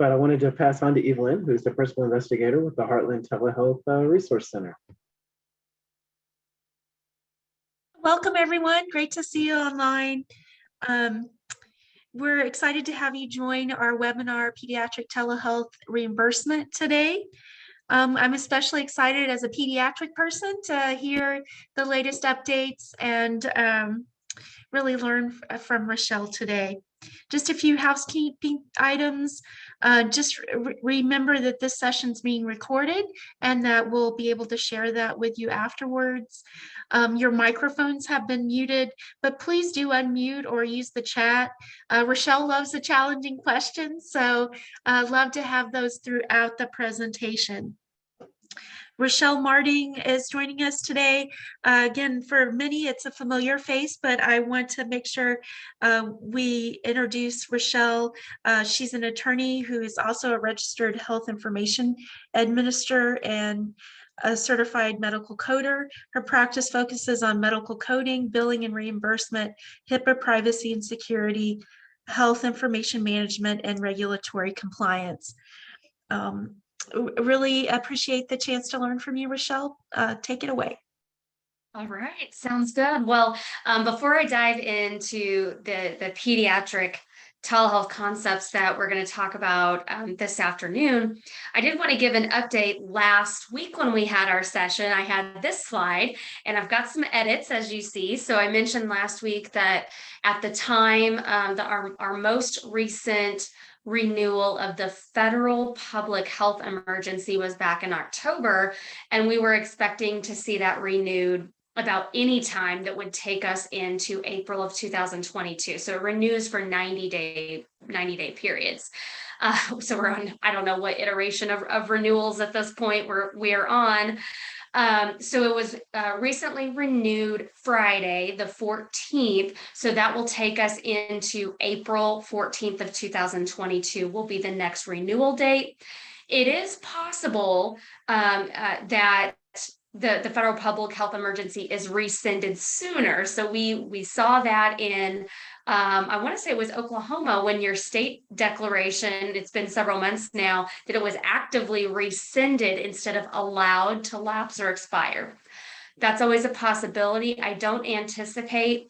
but I wanted to pass on to Evelyn, who's the principal investigator with the Heartland Telehealth Resource Center. Welcome, everyone. Great to see you online. We're excited to have you join our webinar, Pediatric Telehealth Reimbursement today. I'm especially excited as a pediatric person to hear the latest updates and really learn from Rochelle today. Just a few housekeeping items. Just remember that this session's being recorded and that we'll be able to share that with you afterwards. Your microphones have been muted, but please do unmute or use the chat. Rochelle loves the challenging questions, so love to have those throughout the presentation. Rochelle Marding is joining us today. Again, for many, it's a familiar face, but I want to make sure we introduce Rochelle. She's an attorney who is also a registered health information administrator and a certified medical coder. Her practice focuses on medical coding, billing and reimbursement, HIPAA privacy and security, health information management, and regulatory compliance. Really appreciate the chance to learn from you, Rochelle. Take it away. All right, sounds good. Well, before I dive into the pediatric telehealth concepts that we're going to talk about this afternoon, I did want to give an update. Last week when we had our session, I had this slide and I've got some edits, as you see. So I mentioned last week that at the time, our most recent renewal of the federal public health emergency was back in October, and we were expecting to see that renewed about any time that would take us into April of 2022. So it renews for 90-day periods. So we're on, I don't know what iteration of renewals at this point we're on. So it was recently renewed Friday, the 14th. So that will take us into April 14th of 2022 will be the next renewal date. It is possible that the federal public health emergency is rescinded sooner. So we saw that in, I want to say it was Oklahoma, when your state declaration, it's been several months now, that it was actively rescinded instead of allowed to lapse or expire. That's always a possibility. I don't anticipate,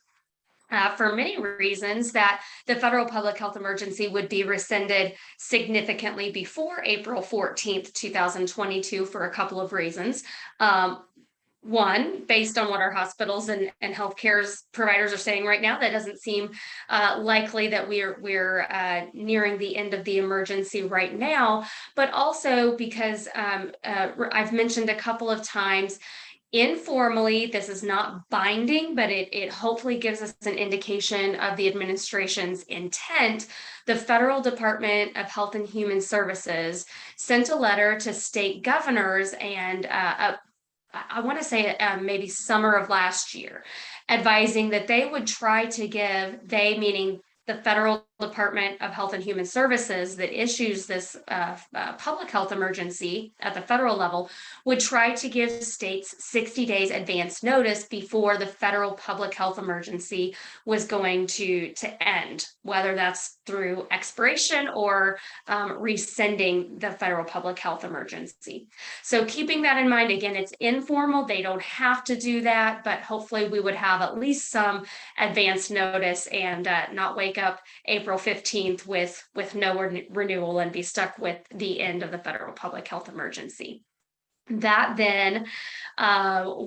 for many reasons, that the federal public health emergency would be rescinded significantly before April 14th, 2022 for a couple of reasons. One, based on what our hospitals and healthcare providers are saying right now, that doesn't seem likely that we're nearing the end of the emergency right now, but also because I've mentioned a couple of times, informally, this is not binding, but it hopefully gives us an indication of the administration's intent. The Federal Department of Health and Human Services sent a letter to state governors, and I want to say maybe summer of last year, advising that they would try to give, they meaning the Federal Department of Health and Human Services that issues this public health emergency at the federal level, would try to give states 60 days advance notice before the federal public health emergency was going to end, whether that's through expiration or rescinding the federal public health emergency. So keeping that in mind, again, it's informal. They don't have to do that, but hopefully we would have at least some advance notice and not wake up April 15th with no renewal and be stuck with the end of the federal public health emergency. That then,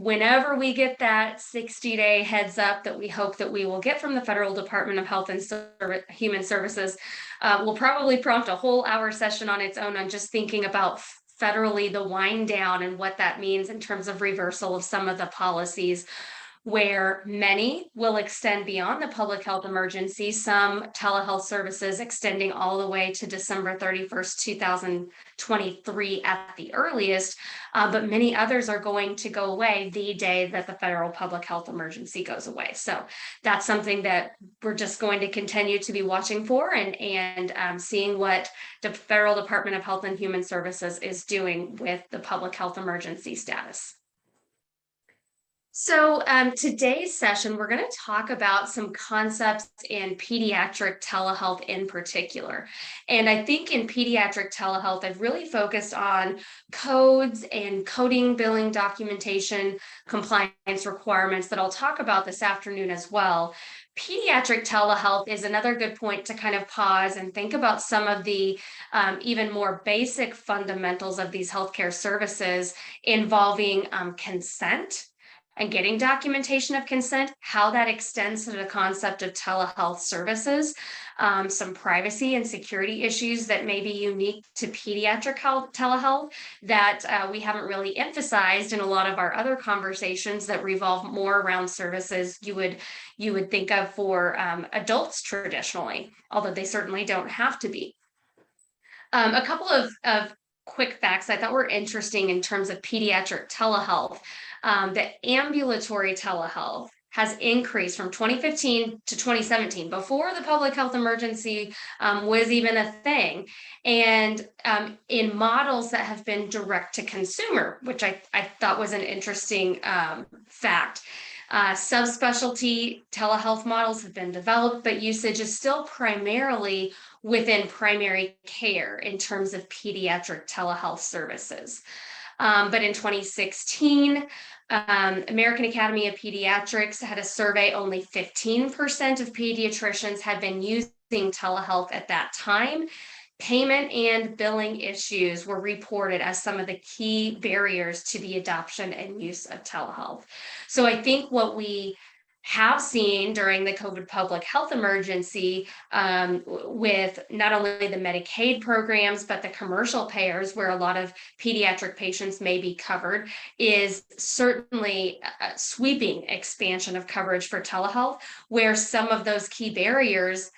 whenever we get that 60-day heads up that we hope that we will get from the Federal Department of Health and Human Services, will probably prompt a whole hour session on its own on just thinking about federally the wind down and what that means in terms of reversal of some of the policies, where many will extend beyond the public health emergency, some telehealth services extending all the way to December 31st, 2023 at the earliest, but many others are going to go away the day that the federal public health emergency goes away. So that's something that we're just going to continue to be watching for and seeing what the Federal Department of Health and Human Services is doing with the public health emergency status. So today's session, we're going to talk about some concepts in pediatric telehealth in particular. And I think in pediatric telehealth, I've really focused on codes and coding, billing documentation, compliance requirements that I'll talk about this afternoon as well. Pediatric telehealth is another good point to kind of pause and think about some of the even more basic fundamentals of these healthcare services involving consent and getting documentation of consent, how that extends to the concept of telehealth services, some privacy and security issues that may be unique to pediatric telehealth that we haven't really emphasized in a lot of our other conversations that revolve more around services you would think of for adults traditionally, although they certainly don't have to be. A couple of quick facts I thought were interesting in terms of pediatric telehealth. The ambulatory telehealth has increased from 2015 to 2017, before the public health emergency was even a thing, and in models that have been direct to consumer, which I thought was an interesting fact. Subspecialty telehealth models have been developed, but usage is still primarily within primary care in terms of pediatric telehealth services. But in 2016, American Academy of Pediatrics had a survey. Only 15% of pediatricians had been using telehealth at that time. Payment and billing issues were reported as some of the key barriers to the adoption and use of telehealth. So I think what we have seen during the COVID public health emergency with not only the Medicaid programs, but the commercial payers where a lot of pediatric patients may be covered, is certainly a sweeping expansion of coverage for telehealth, where some of those key barriers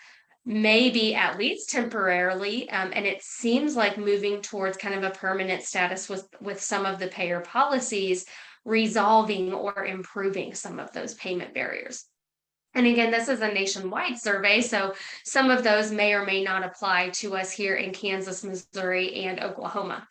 maybe at least temporarily, and it seems like moving towards kind of a permanent status with some of the payer policies resolving or improving some of those payment barriers. And again, this is a nationwide survey, so some of those may or may not apply to us here in Kansas, Missouri, and Oklahoma.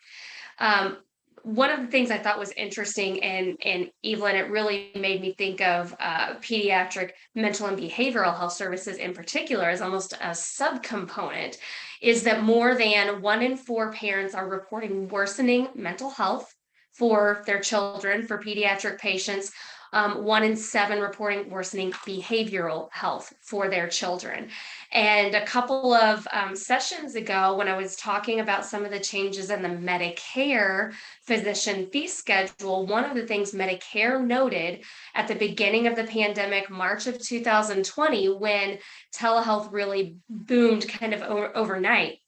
One of the things I thought was interesting in Evelyn, it really made me think of pediatric mental and behavioral health services in particular as almost a subcomponent, is that more than 1 in 4 parents are reporting worsening mental health for their children, for pediatric patients. 1 in 7 reporting worsening behavioral health for their children. And a couple of sessions ago, when I was talking about some of the changes in the Medicare physician fee schedule, one of the things Medicare noted at the beginning of the pandemic, March of 2020, when telehealth really boomed kind of overnight,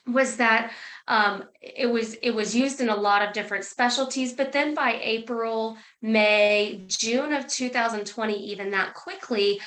was that it was used in a lot of different specialties, but then by April, May, June of 2020, even that quickly,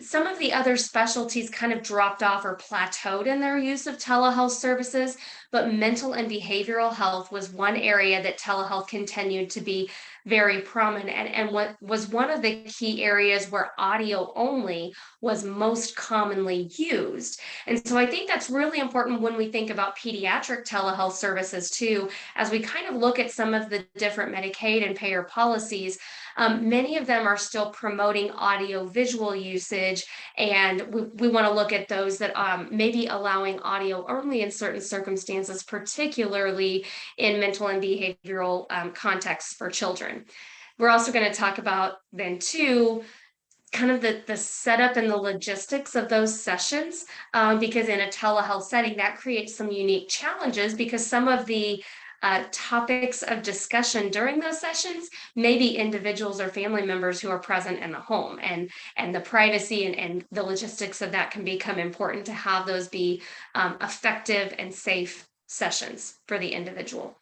some of the other specialties kind of dropped off or plateaued in their use of telehealth services, but mental and behavioral health was one area that telehealth continued to be very prominent, and what was one of the key areas where audio only was most commonly used. And so I think that's really important when we think about pediatric telehealth services too, as we kind of look at some of the different Medicaid and payer policies. Many of them are still promoting audio visual usage, and we want to look at those that may be allowing audio only in certain circumstances, particularly in mental and behavioral contexts for children. We're also going to talk about then too, kind of the setup and the logistics of those sessions, because in a telehealth setting, that creates some unique challenges, because some of the topics of discussion during those sessions may be individuals or family members who are present in the home, and the privacy and the logistics of that can become important to have those be effective and safe sessions for the individual.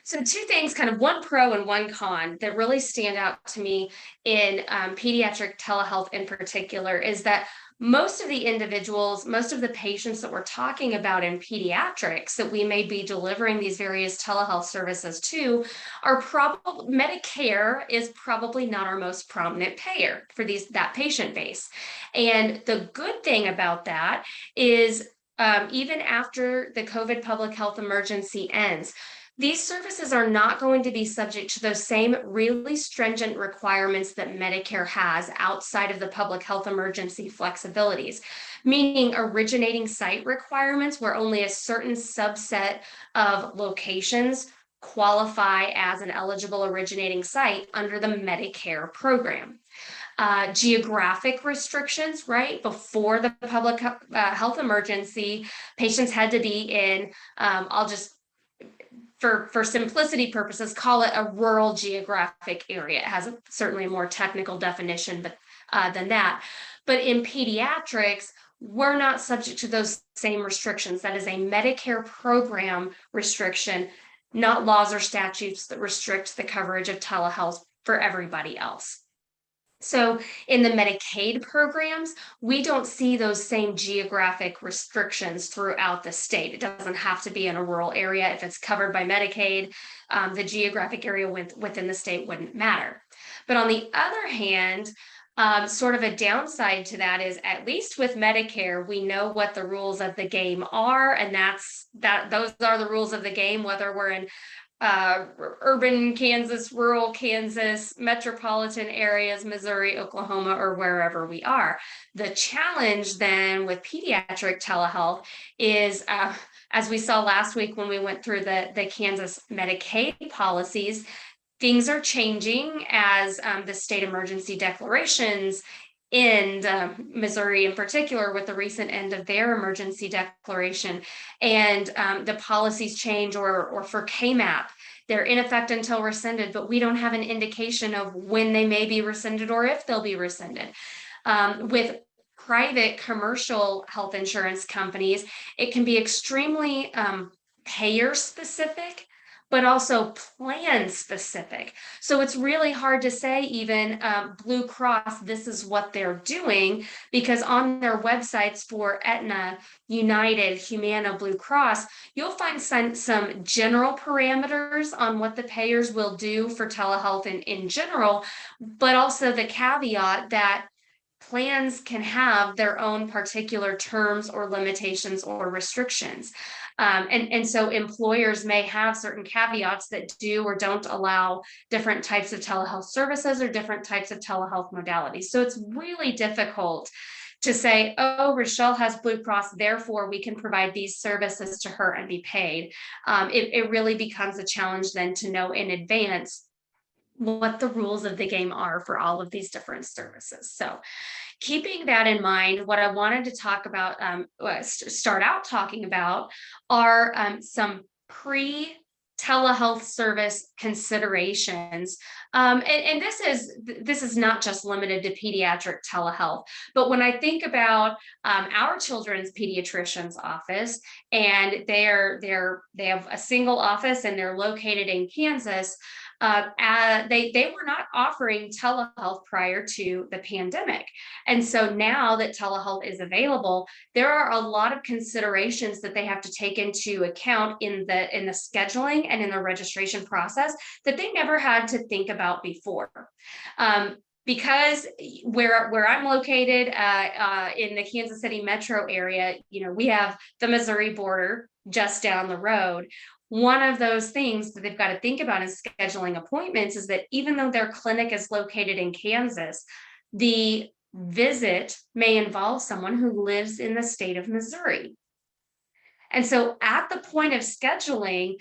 So 2 things, kind of one pro and one con, that really stand out to me in pediatric telehealth in particular, is that most of the individuals, most of the patients that we're talking about in pediatrics that we may be delivering these various telehealth services to are probably, Medicare is probably not our most prominent payer for that patient base. And the good thing about that is even after the COVID public health emergency ends, These services are not going to be subject to those same really stringent requirements that Medicare has outside of the public health emergency flexibilities, meaning originating site requirements where only a certain subset of locations qualify as an eligible originating site under the Medicare program. Geographic restrictions, right? Before the public health emergency, patients had to be in, I'll just for simplicity purposes, call it a rural geographic area. It has certainly a more technical definition than that. But in pediatrics, we're not subject to those same restrictions. That is a Medicare program restriction, not laws or statutes that restrict the coverage of telehealth for everybody else. So in the Medicaid programs, we don't see those same geographic restrictions throughout the state. It doesn't have to be in a rural area. If it's covered by Medicaid, the geographic area within the state wouldn't matter. But on the other hand, sort of a downside to that is, at least with Medicare, we know what the rules of the game are, and those are the rules of the game, whether we're in urban Kansas, rural Kansas, metropolitan areas, Missouri, Oklahoma, or wherever we are. The challenge then with pediatric telehealth is, as we saw last week when we went through the Kansas Medicaid policies, things are changing as the state emergency declarations end, Missouri in particular, with the recent end of their emergency declaration, and the policies change, or for KMAP, they're in effect until rescinded, but we don't have an indication of when they may be rescinded or if they'll be rescinded. With private commercial health insurance companies, it can be extremely payer specific, but also plan specific. So it's really hard to say even Blue Cross, this is what they're doing, because on their websites for Aetna, United, Humana, Blue Cross, you'll find some general parameters on what the payers will do for telehealth in general, but also the caveat that plans can have their own particular terms or limitations or restrictions. And so employers may have certain caveats that do or don't allow different types of telehealth services or different types of telehealth modalities. So it's really difficult to say, oh, Rochelle has Blue Cross, therefore we can provide these services to her and be paid. It really becomes a challenge then to know in advance what the rules of the game are for all of these different services. So keeping that in mind, what I wanted to talk about, start out talking about, are some pre-telehealth service considerations. And this is not just limited to pediatric telehealth, but when I think about our children's pediatrician's office, and they have a single office and they're located in Kansas, they were not offering telehealth prior to the pandemic. And so now that telehealth is available, there are a lot of considerations that they have to take into account in the scheduling and in the registration process that they never had to think about before. Because where I'm located in the Kansas City metro area, we have the Missouri border just down the road. One of those things that they've got to think about in scheduling appointments is that even though their clinic is located in Kansas, the visit may involve someone who lives in the state of Missouri. And so at the point of scheduling,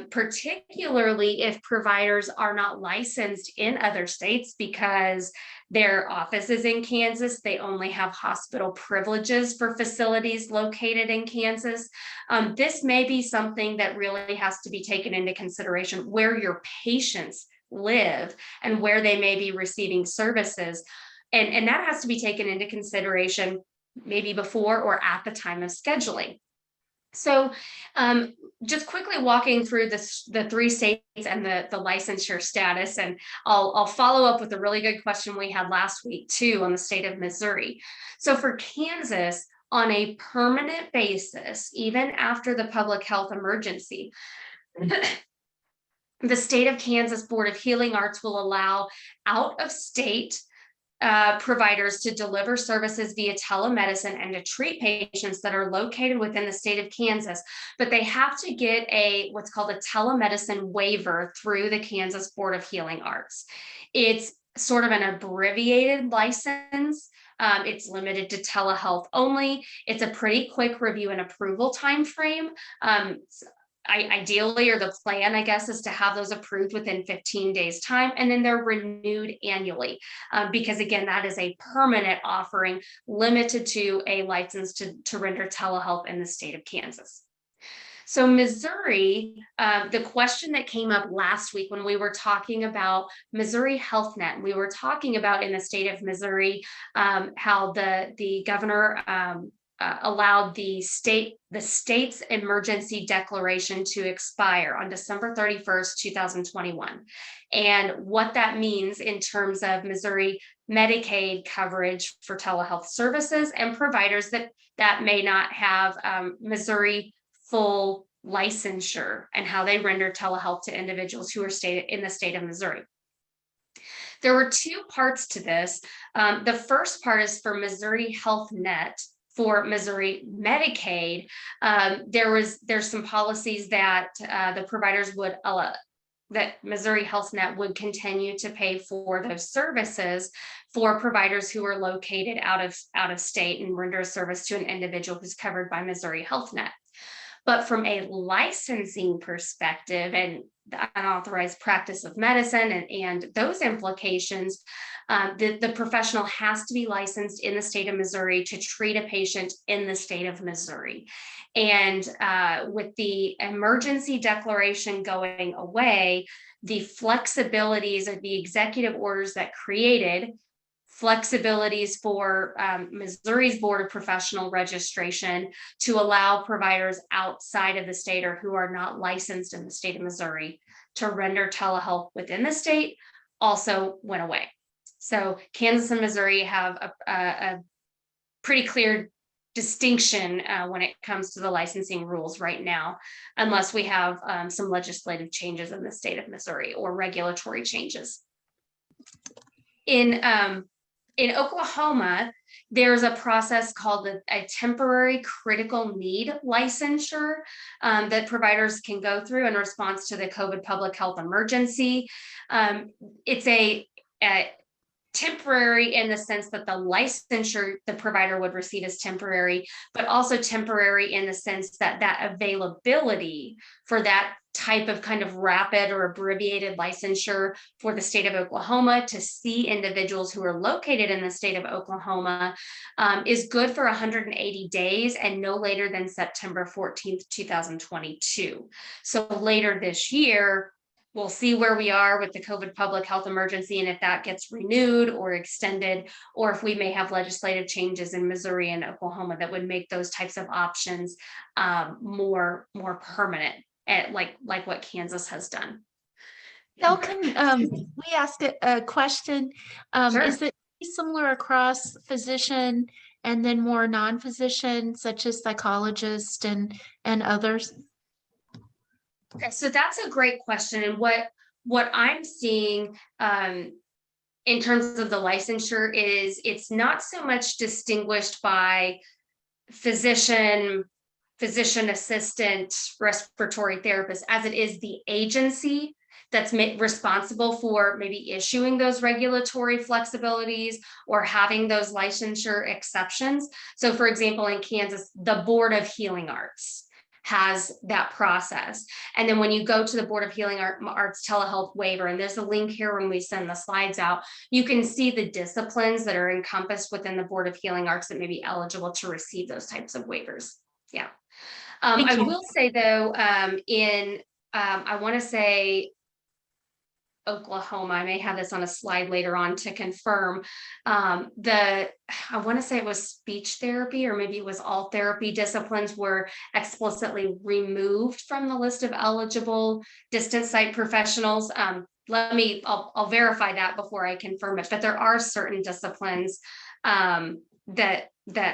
particularly if providers are not licensed in other states because their office is in Kansas, they only have hospital privileges for facilities located in Kansas. This may be something that really has to be taken into consideration, where your patients live and where they may be receiving services. And that has to be taken into consideration maybe before or at the time of scheduling. So just quickly walking through the 3 states and the licensure status, and I'll follow up with a really good question we had last week too on the state of Missouri. So for Kansas, on a permanent basis, even after the public health emergency, the state of Kansas Board of Healing Arts will allow out-of-state providers to deliver services via telemedicine and to treat patients that are located within the state of Kansas, but they have to get what's called a telemedicine waiver through the Kansas Board of Healing Arts. It's sort of an abbreviated license. It's limited to telehealth only. It's a pretty quick review and approval time frame. Ideally, or the plan, I guess, is to have those approved within 15 days time, and then they're renewed annually, because again, that is a permanent offering limited to a license to render telehealth in the state of Kansas. So Missouri, the question that came up last week when we were talking about Missouri Health Net, we were talking about in the state of Missouri, how the governor allowed the state's emergency declaration to expire on December 31st, 2021. And what that means in terms of Missouri Medicaid coverage for telehealth services and providers that may not have Missouri full licensure, and how they render telehealth to individuals who are in the state of Missouri. There were two parts to this. The first part is for Missouri Health Net. For Missouri Medicaid, there's some policies that the providers would allow, that Missouri Health Net would continue to pay for those services for providers who are located out of state and render a service to an individual who's covered by Missouri Health Net. But from a licensing perspective and the unauthorized practice of medicine and those implications, the professional has to be licensed in the state of Missouri to treat a patient in the state of Missouri. And with the emergency declaration going away, the flexibilities of the executive orders that created flexibilities for Missouri's Board of Professional Registration to allow providers outside of the state or who are not licensed in the state of Missouri to render telehealth within the state also went away. So Kansas and Missouri have a pretty clear distinction when it comes to the licensing rules right now, unless we have some legislative changes in the state of Missouri or regulatory changes. In Oklahoma, there's a process called a temporary critical need licensure that providers can go through in response to the COVID public health emergency. It's a temporary in the sense that the licensure the provider would receive is temporary, but also temporary in the sense that that availability for that type of kind of rapid or abbreviated licensure for the state of Oklahoma to see individuals who are located in the state of Oklahoma is good for 180 days and no later than September 14th, 2022. So later this year, we'll see where we are with the COVID public health emergency and if that gets renewed or extended, or if we may have legislative changes in Missouri and Oklahoma that would make those types of options more permanent, like what Kansas has done. Now, can we ask a question? Sure. Is it similar across physician and then more non-physician, such as psychologists and others? Okay, so that's a great question. And what I'm seeing in terms of the licensure is it's not so much distinguished by physician assistant, respiratory therapist, as it is the agency that's responsible for maybe issuing those regulatory flexibilities or having those licensure exceptions. So for example, in Kansas, the Board of Healing Arts has that process. And then when you go to the Board of Healing Arts telehealth waiver, and there's a link here when we send the slides out, you can see the disciplines that are encompassed within the Board of Healing Arts that may be eligible to receive those types of waivers. Yeah. I will say though, I want to say Oklahoma, I may have this on a slide later on to confirm, I want to say it was speech therapy, or maybe it was all therapy disciplines were explicitly removed from the list of eligible distance site professionals. I'll verify that before I confirm it, but there are certain disciplines that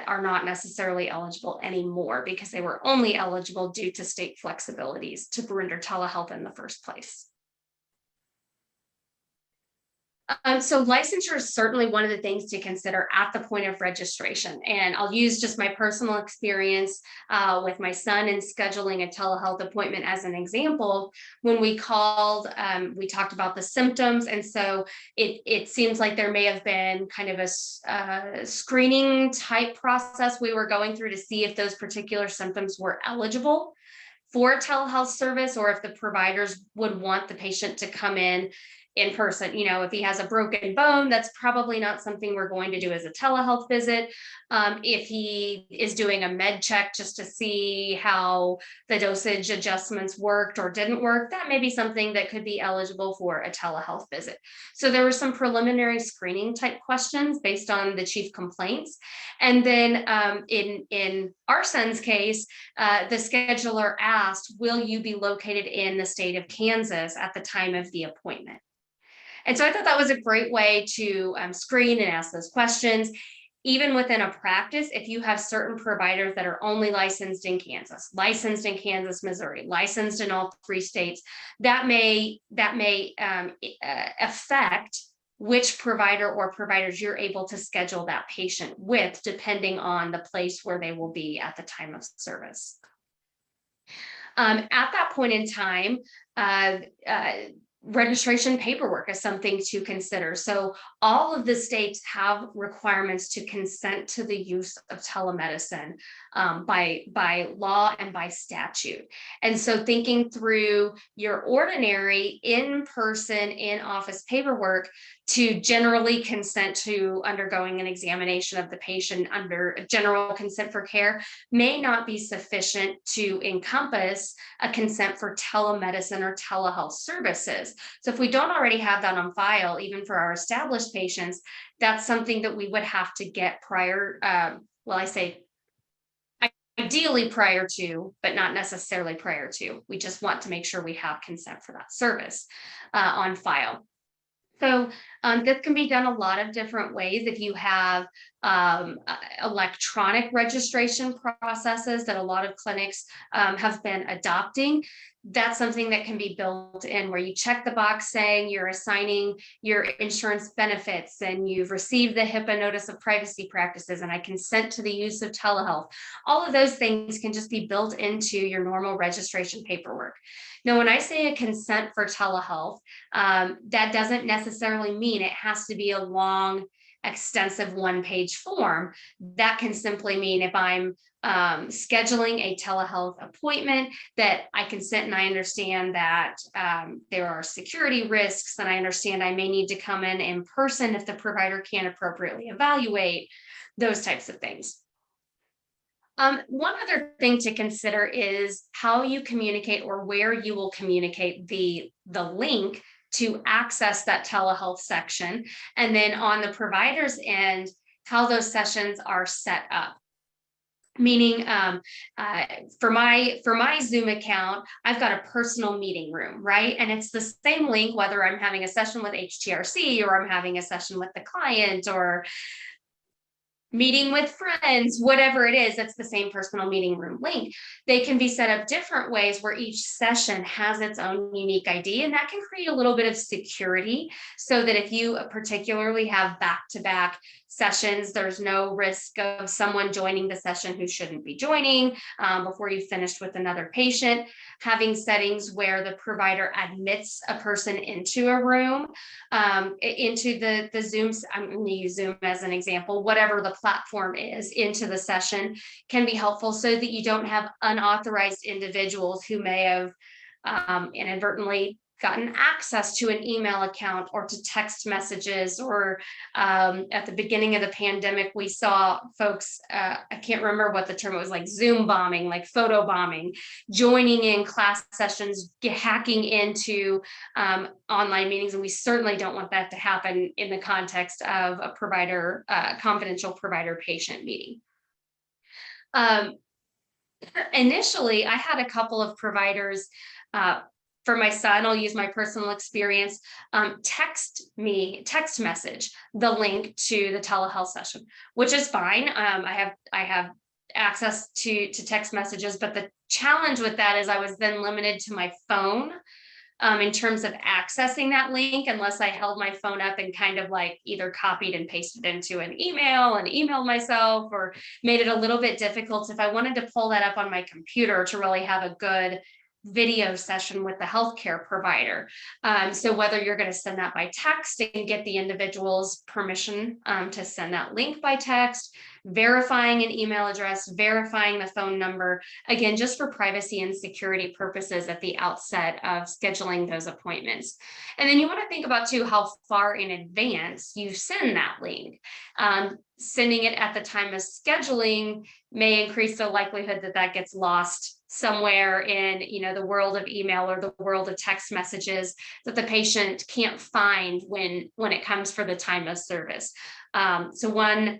are not necessarily eligible anymore because they were only eligible due to state flexibilities to render telehealth in the first place. So licensure is certainly one of the things to consider at the point of registration. And I'll use just my personal experience with my son in scheduling a telehealth appointment as an example. When we called, we talked about the symptoms. And so it seems like there may have been kind of a screening type process we were going through to see if those particular symptoms were eligible for a telehealth service, or if the providers would want the patient to come in person. You know, if he has a broken bone, that's probably not something we're going to do as a telehealth visit. If he is doing a med check just to see how the dosage adjustments worked or didn't work, that may be something that could be eligible for a telehealth visit. So there were some preliminary screening type questions based on the chief complaints. And then in our son's case, the scheduler asked, will you be located in the state of Kansas at the time of the appointment? And so I thought that was a great way to screen and ask those questions. Even within a practice, if you have certain providers that are only licensed in Kansas, Missouri, licensed in all 3 states, that may affect which provider or providers you're able to schedule that patient with, depending on the place where they will be at the time of service. At that point in time, registration paperwork is something to consider. So all of the states have requirements to consent to the use of telemedicine by law and by statute. And so thinking through your ordinary in-person, in-office paperwork to generally consent to undergoing an examination of the patient under general consent for care may not be sufficient to encompass a consent for telemedicine or telehealth services. So if we don't already have that on file, even for our established patients, that's something that we would have to get prior, ideally prior to, but not necessarily prior to. We just want to make sure we have consent for that service on file. So this can be done a lot of different ways. If you have electronic registration processes that a lot of clinics have been adopting, that's something that can be built in, where you check the box saying you're assigning your insurance benefits and you've received the HIPAA notice of privacy practices and I consent to the use of telehealth. All of those things can just be built into your normal registration paperwork. Now, when I say a consent for telehealth, that doesn't necessarily mean it has to be a long, extensive one-page form. That can simply mean if I'm scheduling a telehealth appointment, that I consent and I understand that there are security risks, and I understand I may need to come in person if the provider can't appropriately evaluate, those types of things. One other thing to consider is how you communicate, or where you will communicate the link to access that telehealth section. And then on the provider's end, how those sessions are set up. Meaning for my Zoom account, I've got a personal meeting room, right? And it's the same link, whether I'm having a session with HTRC or I'm having a session with the client or meeting with friends, whatever it is, it's the same personal meeting room link. They can be set up different ways where each session has its own unique ID, and that can create a little bit of security so that if you particularly have back-to-back sessions, there's no risk of someone joining the session who shouldn't be joining before you finished with another patient. Having settings where the provider admits a person into a room, into the Zooms, I'm going to use Zoom as an example, whatever the platform is, into the session can be helpful so that you don't have unauthorized individuals who may have inadvertently gotten access to an email account or to text messages, or at the beginning of the pandemic, we saw folks, I can't remember what the term was, like Zoom bombing, like photo bombing, joining in class sessions, hacking into online meetings. And we certainly don't want that to happen in the context of a provider, confidential provider-patient meeting. Initially, I had a couple of providers, for my son, I'll use my personal experience, text message the link to the telehealth session, which is fine. I have access to text messages, but the challenge with that is I was then limited to my phone in terms of accessing that link, unless I held my phone up and kind of like either copied and pasted into an email and emailed myself, or made it a little bit difficult if I wanted to pull that up on my computer to really have a good video session with the healthcare provider. So whether you're going to send that by text and get the individual's permission to send that link by text, verifying an email address, verifying the phone number, again, just for privacy and security purposes at the outset of scheduling those appointments. And then you want to think about too how far in advance you send that link. Sending it at the time of scheduling may increase the likelihood that that gets lost somewhere in, the world of email or the world of text messages that the patient can't find when it comes for the time of service. So one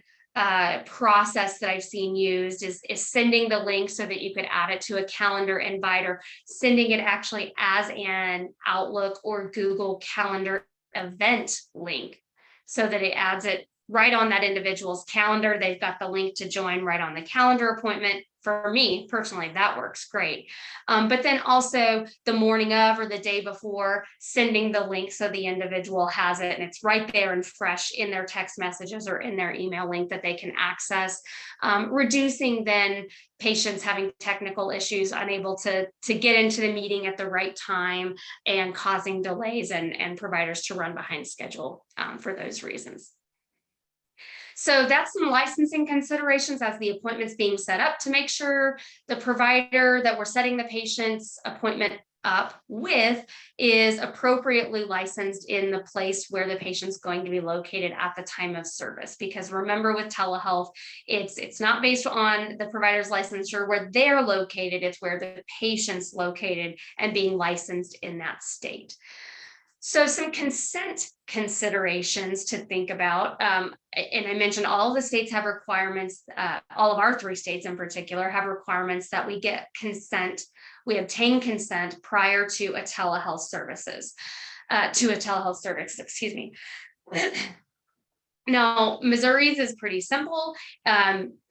process that I've seen used is sending the link so that you could add it to a calendar invite, or sending it actually as an Outlook or Google Calendar event link so that it adds it right on that individual's calendar. They've got the link to join right on the calendar appointment. For me personally, that works great. But then also the morning of or the day before, sending the link so the individual has it and it's right there and fresh in their text messages or in their email link that they can access, reducing then patients having technical issues, unable to get into the meeting at the right time, and causing delays and providers to run behind schedule for those reasons. So that's some licensing considerations as the appointment's being set up, to make sure the provider that we're setting the patient's appointment up with is appropriately licensed in the place where the patient's going to be located at the time of service. Because remember, with telehealth, it's not based on the provider's licensure where they're located, it's where the patient's located and being licensed in that state. So some consent considerations to think about, and I mentioned all of the states have requirements, all of our 3 states in particular have requirements that we get consent, we obtain consent prior to a telehealth service, excuse me. Now, Missouri's is pretty simple,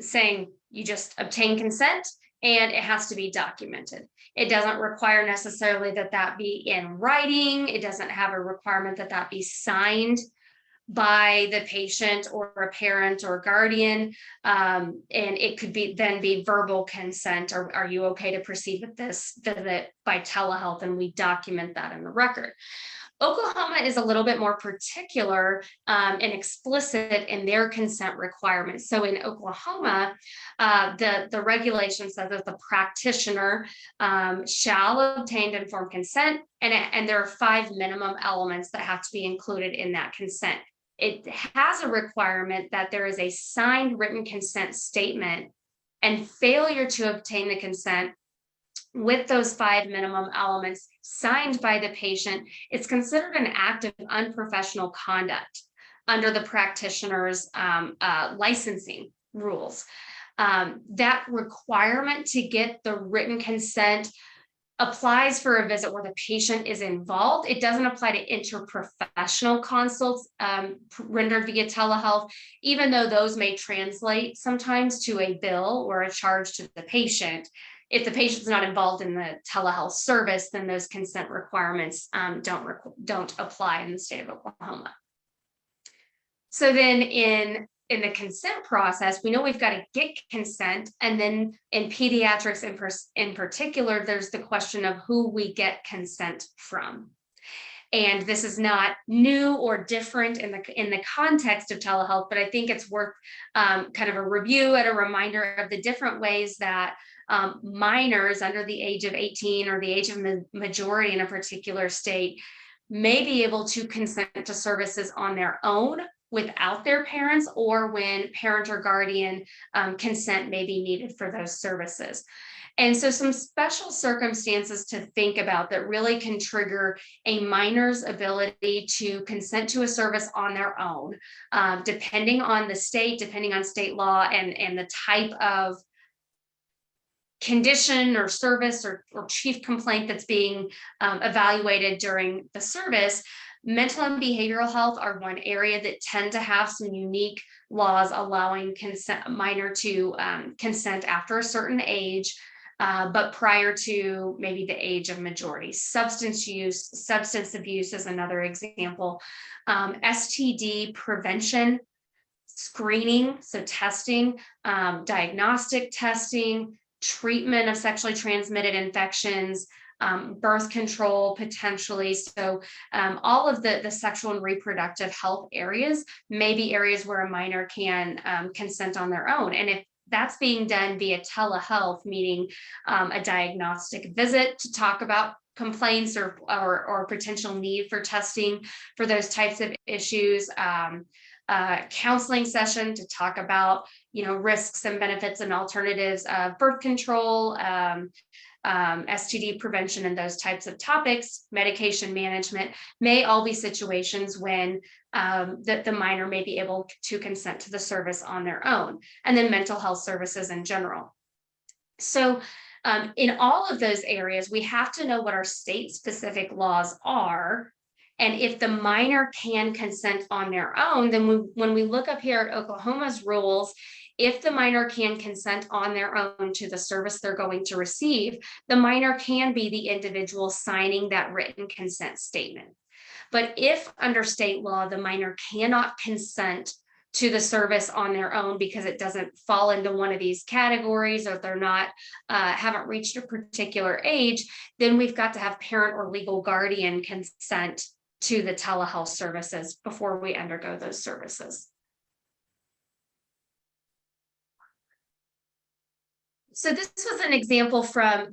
saying you just obtain consent and it has to be documented. It doesn't require necessarily that be in writing. It doesn't have a requirement that be signed by the patient or a parent or guardian. And it could then be verbal consent, or are you okay to proceed with this visit by telehealth? And we document that in the record. Oklahoma is a little bit more particular and explicit in their consent requirements. So in Oklahoma, the regulation says that the practitioner shall obtain informed consent, and there are 5 minimum elements that have to be included in that consent. It has a requirement that there is a signed written consent statement, and failure to obtain the consent with those 5 minimum elements signed by the patient, it's considered an act of unprofessional conduct under the practitioner's licensing rules. That requirement to get the written consent applies for a visit where the patient is involved. It doesn't apply to interprofessional consults rendered via telehealth, even though those may translate sometimes to a bill or a charge to the patient. If the patient's not involved in the telehealth service, then those consent requirements don't apply in the state of Oklahoma. So then in the consent process, we know we've got to get consent. And then in pediatrics in particular, there's the question of who we get consent from. And this is not new or different in the context of telehealth, but I think it's worth kind of a review and a reminder of the different ways that minors under the age of 18 or the age of majority in a particular state may be able to consent to services on their own without their parents, or when parent or guardian consent may be needed for those services. And so some special circumstances to think about that really can trigger a minor's ability to consent to a service on their own, depending on the state, depending on state law and the type of condition or service or chief complaint that's being evaluated during the service. Mental and behavioral health are one area that tend to have some unique laws allowing minor to consent after a certain age. but prior to maybe the age of majority. Substance abuse is another example. STD prevention, screening, so testing, diagnostic testing, treatment of sexually transmitted infections, birth control potentially. So all of the sexual and reproductive health areas may be areas where a minor can consent on their own. And if that's being done via telehealth, meaning a diagnostic visit to talk about complaints or potential need for testing for those types of issues, counseling session to talk about, risks and benefits and alternatives of birth control, STD prevention, and those types of topics, medication management, may all be situations when the minor may be able to consent to the service on their own, and then mental health services in general. So in all of those areas, we have to know what our state-specific laws are. And if the minor can consent on their own, then when we look up here at Oklahoma's rules, if the minor can consent on their own to the service they're going to receive, the minor can be the individual signing that written consent statement. But if under state law, the minor cannot consent to the service on their own because it doesn't fall into one of these categories, or they're not, haven't reached a particular age, then we've got to have parent or legal guardian consent to the telehealth services before we undergo those services. So this was an example from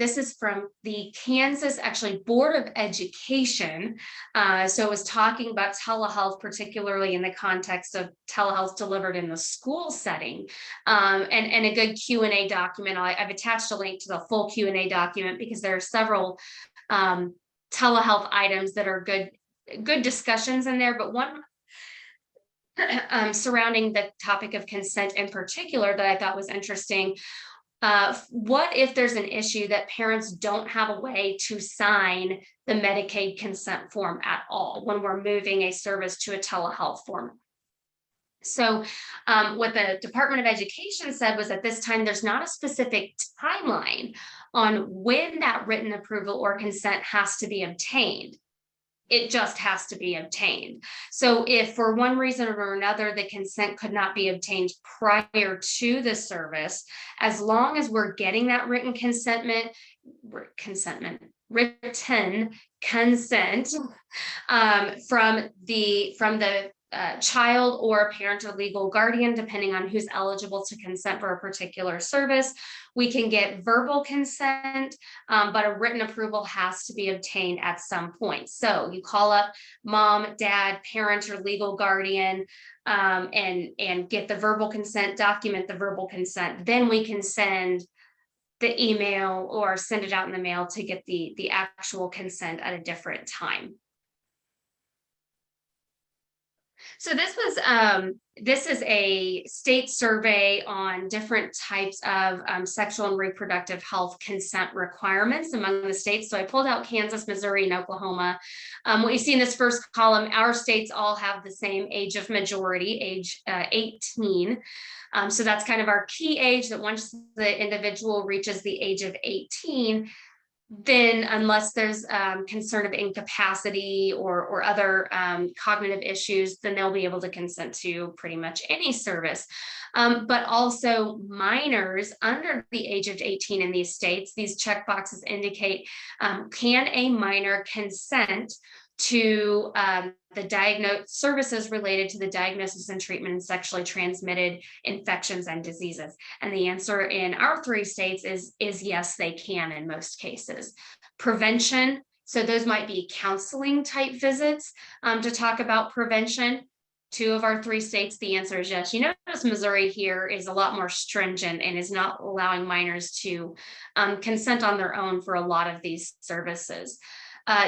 the Kansas Board of Education. So it was talking about telehealth, particularly in the context of telehealth delivered in the school setting, and a good Q&A document. I've attached a link to the full Q&A document because there are several telehealth items that are good discussions in there, but one surrounding the topic of consent in particular that I thought was interesting. What if there's an issue that parents don't have a way to sign the Medicaid consent form at all when we're moving a service to a telehealth form? So what the Department of Education said was at this time, there's not a specific timeline on when that written approval or consent has to be obtained. It just has to be obtained. So if for one reason or another, the consent could not be obtained prior to the service, as long as we're getting that written written consent from the child or a parent or legal guardian, depending on who's eligible to consent for a particular service, we can get verbal consent, but a written approval has to be obtained at some point. So you call up mom, dad, parent, or legal guardian, and get the verbal consent, document the verbal consent. Then we can send the email or send it out in the mail to get the actual consent at a different time. So this is a state survey on different types of sexual and reproductive health consent requirements among the states. So I pulled out Kansas, Missouri, and Oklahoma. What you see in this first column, our states all have the same age of majority, age 18. So that's kind of our key age, that once the individual reaches the age of 18, then unless there's concern of incapacity or other cognitive issues, then they'll be able to consent to pretty much any service. But also minors under the age of 18 in these states, these checkboxes indicate, can a minor consent to the services related to the diagnosis and treatment of sexually transmitted infections and diseases? And the answer in our 3 states is yes, they can in most cases. Prevention, so those might be counseling type visits to talk about prevention. 2 of our 3 states, the answer is yes. You notice Missouri here is a lot more stringent and is not allowing minors to consent on their own for a lot of these services.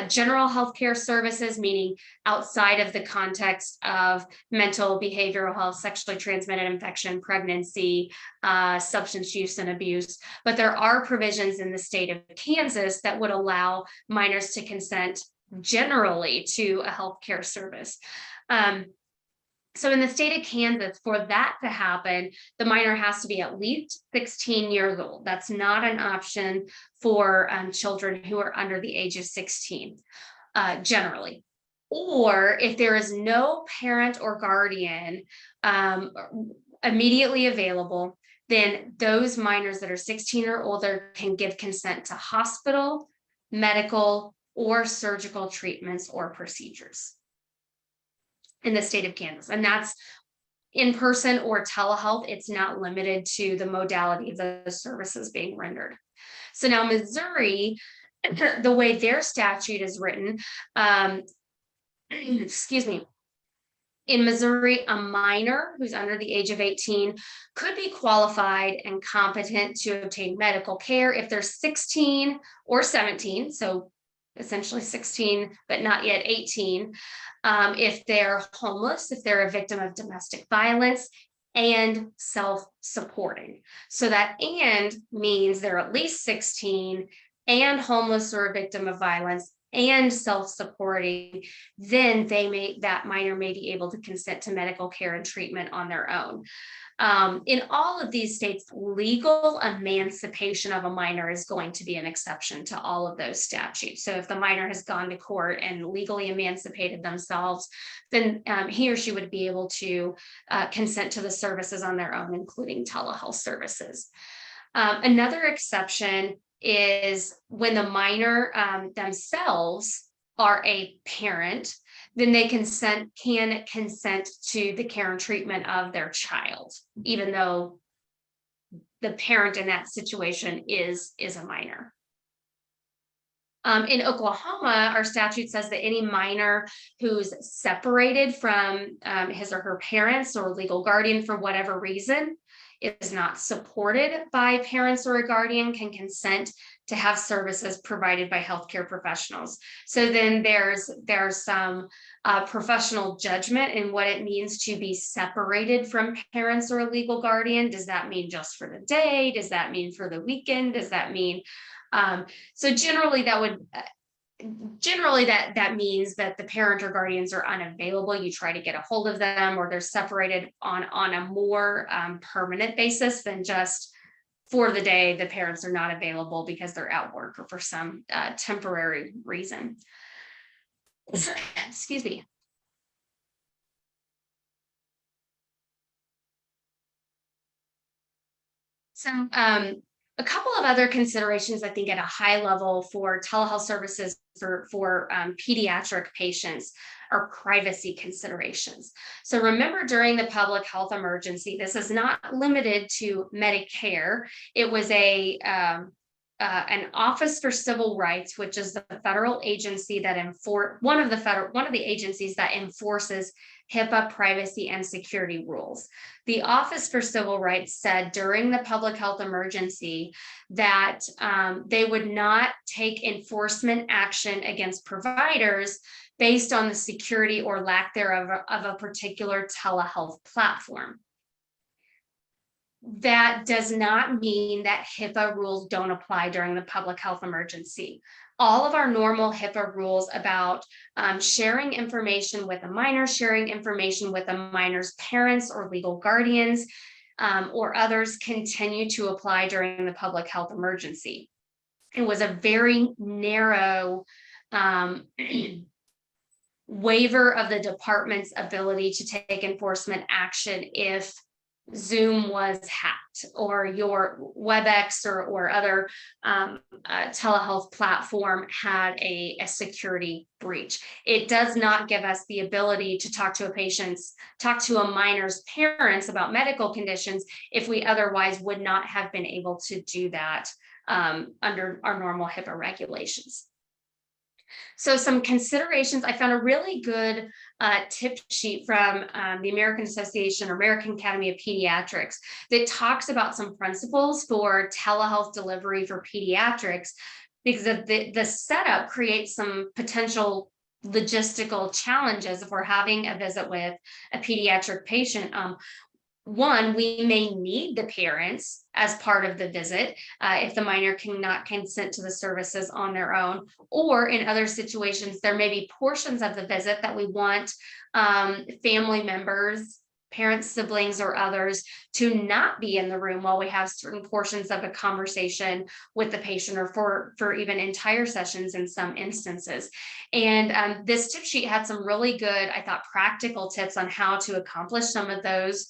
General healthcare services, meaning outside of the context of mental, behavioral health, sexually transmitted infection, pregnancy, substance use and abuse. But there are provisions in the state of Kansas that would allow minors to consent generally to a healthcare service. So in the state of Kansas, for that to happen, the minor has to be at least 16 years old. That's not an option for children who are under the age of 16, generally. Or if there is no parent or guardian immediately available, then those minors that are 16 or older can give consent to hospital, medical, or surgical treatments or procedures in the state of Kansas. And that's in person or telehealth. It's not limited to the modality of the services being rendered. So now Missouri, the way their statute is written, excuse me, in Missouri, a minor who's under the age of 18 could be qualified and competent to obtain medical care if they're 16 or 17, so essentially 16, but not yet 18, if they're homeless, if they're a victim of domestic violence, and self-supporting. So that "and" means they're at least 16 and homeless or a victim of violence and self-supporting, then that minor may be able to consent to medical care and treatment on their own. In all of these states, legal emancipation of a minor is going to be an exception to all of those statutes. So if the minor has gone to court and legally emancipated themselves, then he or she would be able to consent to the services on their own, including telehealth services. Another exception is when the minor themselves are a parent, then they can consent to the care and treatment of their child, even though the parent in that situation is a minor. In Oklahoma, our statute says that any minor who's separated from his or her parents or legal guardian for whatever reason is not supported by parents or a guardian can consent to have services provided by healthcare professionals. So then there's some professional judgment in what it means to be separated from parents or a legal guardian. Does that mean just for the day? Does that mean for the weekend? Does that mean so generally that means that the parent or guardians are unavailable. You try to get a hold of them, or they're separated on a more permanent basis than just for the day. The parents are not available because they're at work or for some temporary reason. Excuse me. So a couple of other considerations, I think, at a high level for telehealth services for pediatric patients are privacy considerations. So remember, during the public health emergency, this is not limited to Medicare. It was an Office for Civil Rights, which is the federal agency that one of the agencies that enforces HIPAA privacy and security rules. The Office for Civil Rights said during the public health emergency that they would not take enforcement action against providers based on the security or lack thereof of a particular telehealth platform. That does not mean that HIPAA rules don't apply during the public health emergency. All of our normal HIPAA rules about sharing information with a minor, sharing information with a minor's parents or legal guardians, or others continue to apply during the public health emergency. It was a very narrow waiver of the department's ability to take enforcement action if Zoom was hacked or your WebEx or other telehealth platform had a security breach. It does not give us the ability to talk to a minor's parents about medical conditions if we otherwise would not have been able to do that under our normal HIPAA regulations. So some considerations, I found a really good tip sheet from the American Academy of Pediatrics that talks about some principles for telehealth delivery for pediatrics, because the setup creates some potential logistical challenges if we're having a visit with a pediatric patient. one, we may need the parents as part of the visit if the minor cannot consent to the services on their own, or in other situations, there may be portions of the visit that we want family members, parents, siblings, or others to not be in the room while we have certain portions of a conversation with the patient, or for even entire sessions in some instances. And this tip sheet had some really good, I thought, practical tips on how to accomplish some of those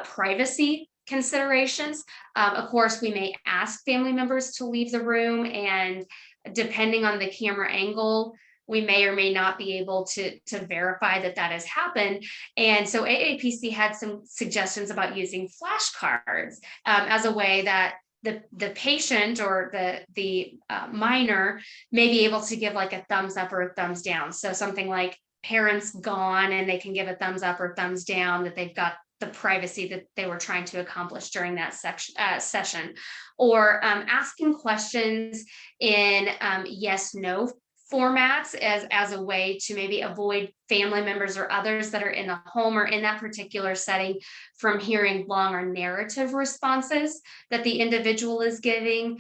privacy considerations. Of course, we may ask family members to leave the room, and depending on the camera angle, we may or may not be able to verify that that has happened. And so AAPC had some suggestions about using flashcards as a way that the patient or the minor may be able to give like a thumbs up or a thumbs down. So something like parents gone, and they can give a thumbs up or thumbs down that they've got the privacy that they were trying to accomplish during that session, or asking questions in yes/no formats as a way to maybe avoid family members or others that are in the home or in that particular setting from hearing long or narrative responses that the individual is giving,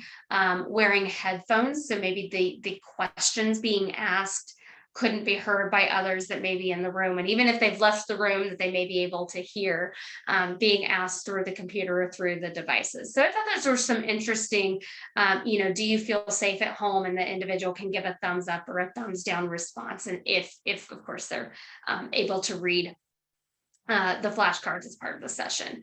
wearing headphones. So maybe the questions being asked couldn't be heard by others that may be in the room. And even if they've left the room, that they may be able to hear being asked through the computer or through the devices. So I thought those were some interesting, do you feel safe at home? And the individual can give a thumbs up or a thumbs down response. And if of course, they're able to read the flashcards as part of the session.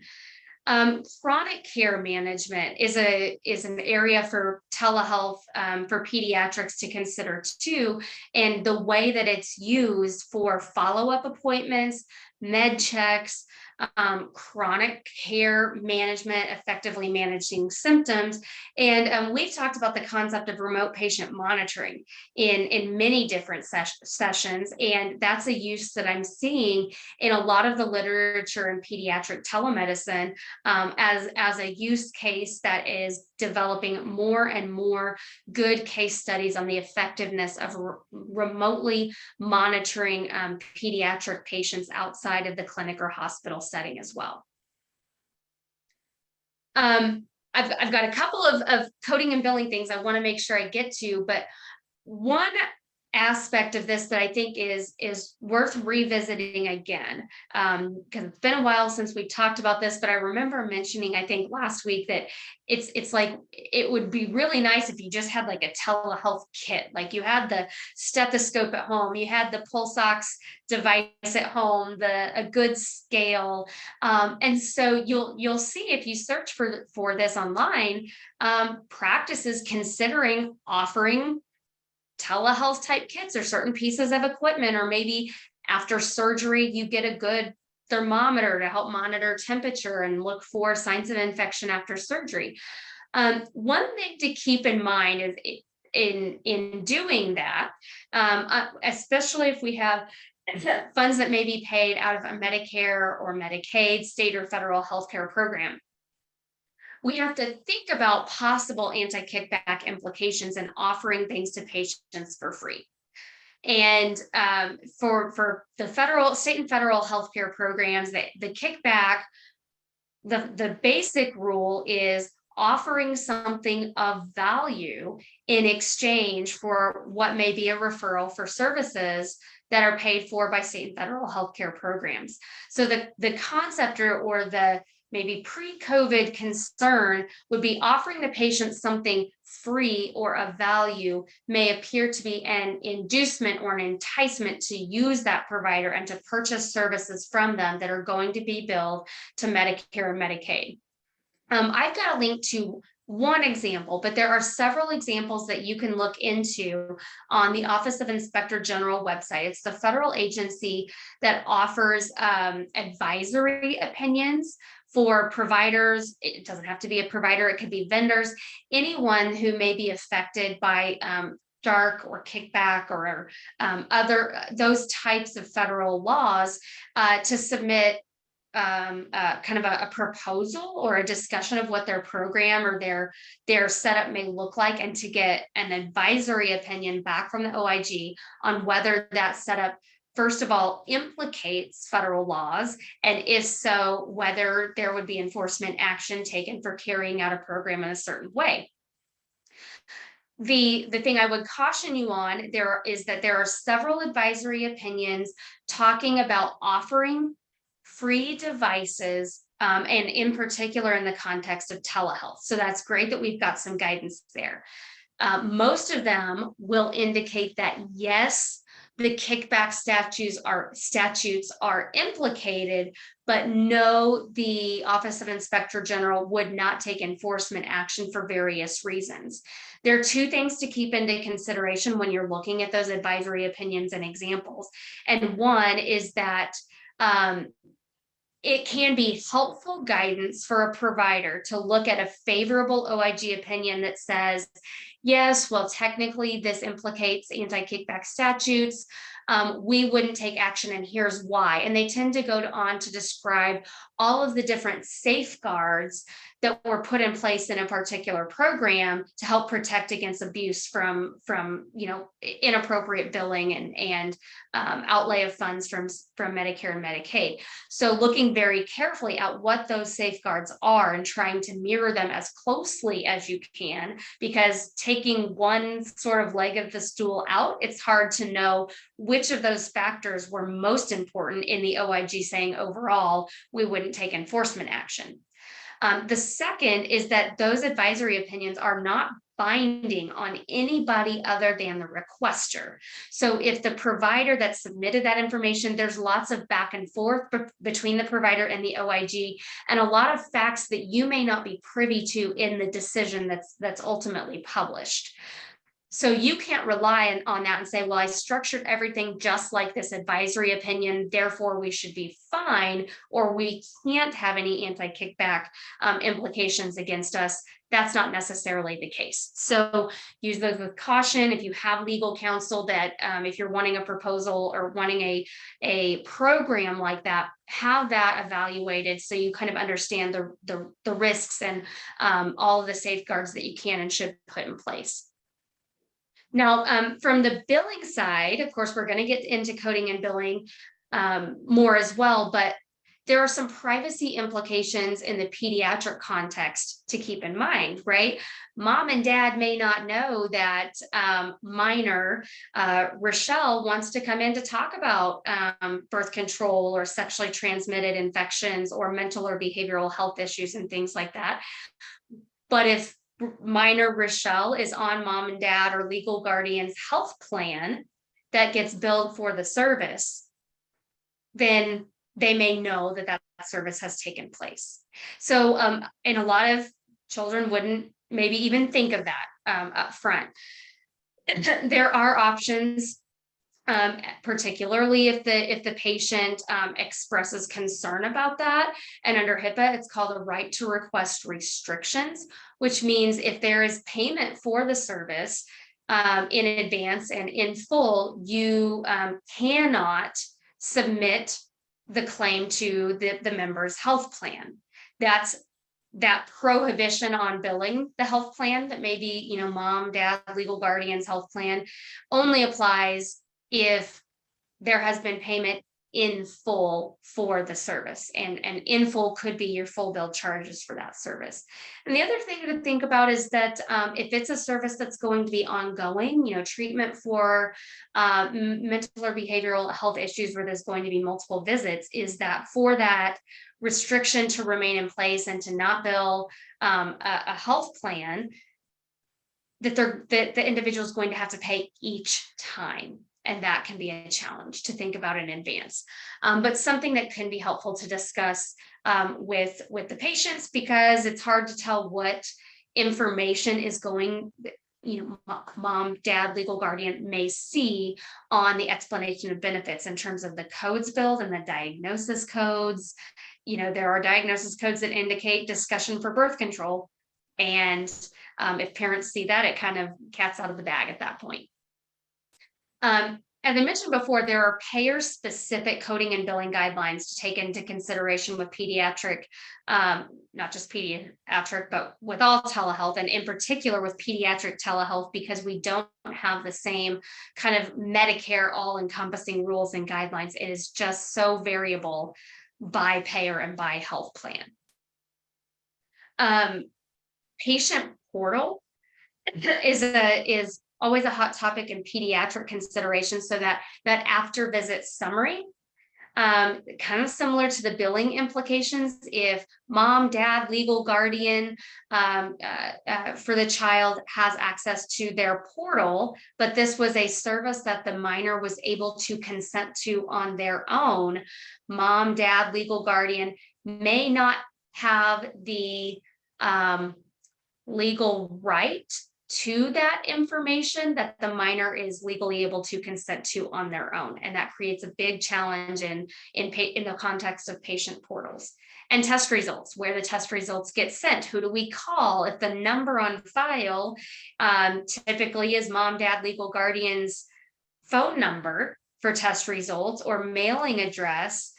Chronic care management is an area for telehealth for pediatrics to consider too, and the way that it's used for follow-up appointments, med checks, chronic care management, effectively managing symptoms. And we've talked about the concept of remote patient monitoring in many different sessions. And that's a use that I'm seeing in a lot of the literature in pediatric telemedicine as a use case that is developing more and more good case studies on the effectiveness of remotely monitoring pediatric patients outside of the clinic or hospital setting as well. I've got a couple of coding and billing things I want to make sure I get to, but one aspect of this that I think is worth revisiting again, because it's been a while since we talked about this, but I remember mentioning, I think last week, that it's like, it would be really nice if you just had like a telehealth kit, like you had the stethoscope at home, you had the pulse ox device at home, a good scale. And so you'll see, if you search for this online, practices considering offering telehealth type kits or certain pieces of equipment, or maybe after surgery, you get a good thermometer to help monitor temperature and look for signs of infection after surgery. One thing to keep in mind is in doing that, especially if we have funds that may be paid out of a Medicare or Medicaid, state or federal healthcare program, we have to think about possible anti-kickback implications in offering things to patients for free. And for the federal, state and federal healthcare programs, the kickback, the basic rule is offering something of value in exchange for what may be a referral for services that are paid for by state and federal healthcare programs. So the concept or the maybe pre-COVID concern would be offering the patient something free or of value may appear to be an inducement or an enticement to use that provider and to purchase services from them that are going to be billed to Medicare and Medicaid. I've got a link to one example, but there are several examples that you can look into on the Office of Inspector General website. It's the federal agency that offers advisory opinions for providers. It doesn't have to be a provider, it could be vendors, anyone who may be affected by dark or kickback or other those types of federal laws to submit kind of a proposal or a discussion of what their program or their setup may look like, and to get an advisory opinion back from the OIG on whether that setup first of all, implicates federal laws, and if so, whether there would be enforcement action taken for carrying out a program in a certain way. The thing I would caution you on is that there are several advisory opinions talking about offering free devices, and in particular in the context of telehealth. So that's great that we've got some guidance there. Most of them will indicate that yes, the kickback statutes are implicated, but no, the Office of Inspector General would not take enforcement action for various reasons. There are two things to keep into consideration when you're looking at those advisory opinions and examples. And one is that it can be helpful guidance for a provider to look at a favorable OIG opinion that says, yes, well, technically this implicates anti-kickback statutes. We wouldn't take action, and here's why. And they tend to go on to describe all of the different safeguards that were put in place in a particular program to help protect against abuse from inappropriate billing and outlay of funds from Medicare and Medicaid. So looking very carefully at what those safeguards are and trying to mirror them as closely as you can, because taking one sort of leg of the stool out, it's hard to know which of those factors were most important in the OIG saying overall, we wouldn't take enforcement action. The second is that those advisory opinions are not binding on anybody other than the requester. So if the provider that submitted that information, there's lots of back and forth between the provider and the OIG, and a lot of facts that you may not be privy to in the decision that's ultimately published. So you can't rely on that and say, well, I structured everything just like this advisory opinion, therefore we should be fine, or we can't have any anti-kickback implications against us. That's not necessarily the case. So use those with caution. If you have legal counsel that if you're wanting a proposal or wanting a program like that, have that evaluated so you kind of understand the risks and all of the safeguards that you can and should put in place. Now, from the billing side, of course, we're going to get into coding and billing more as well, but there are some privacy implications in the pediatric context to keep in mind, right? Mom and dad may not know that minor Rochelle wants to come in to talk about birth control or sexually transmitted infections or mental or behavioral health issues and things like that. But if minor Rochelle is on mom and dad or legal guardian's health plan that gets billed for the service, then they may know that service has taken place. So, and a lot of children wouldn't maybe even think of that up front. There are options, particularly if the patient expresses concern about that. And under HIPAA, it's called a right to request restrictions, which means if there is payment for the service in advance and in full, you cannot submit the claim to the member's health plan. That's that prohibition on billing the health plan that may be, mom, dad, legal guardian's health plan only applies if there has been payment in full for the service, and in full could be your full bill charges for that service. And the other thing to think about is that if it's a service that's going to be ongoing, treatment for mental or behavioral health issues where there's going to be multiple visits, is that for that restriction to remain in place and to not bill a health plan, that the individual is going to have to pay each time. And that can be a challenge to think about in advance, but something that can be helpful to discuss with the patients, because it's hard to tell what information is going, mom, dad, legal guardian may see on the explanation of benefits in terms of the codes billed and the diagnosis codes. There are diagnosis codes that indicate discussion for birth control. And if parents see that, it kind of cat's out of the bag at that point. as I mentioned before, there are payer-specific coding and billing guidelines to take into consideration with pediatric, not just pediatric, but with all telehealth, and in particular with pediatric telehealth, because we don't have the same kind of Medicare all-encompassing rules and guidelines. It is just so variable by payer and by health plan. Patient portal is always a hot topic in pediatric considerations, so that after visit summary, kind of similar to the billing implications. If mom, dad, legal guardian for the child has access to their portal, but this was a service that the minor was able to consent to on their own, mom, dad, legal guardian may not have the legal right to that information that the minor is legally able to consent to on their own. And that creates a big challenge in the context of patient portals. And test results, where the test results get sent. Who do we call if the number on file typically is mom, dad, legal guardian's phone number for test results, or mailing address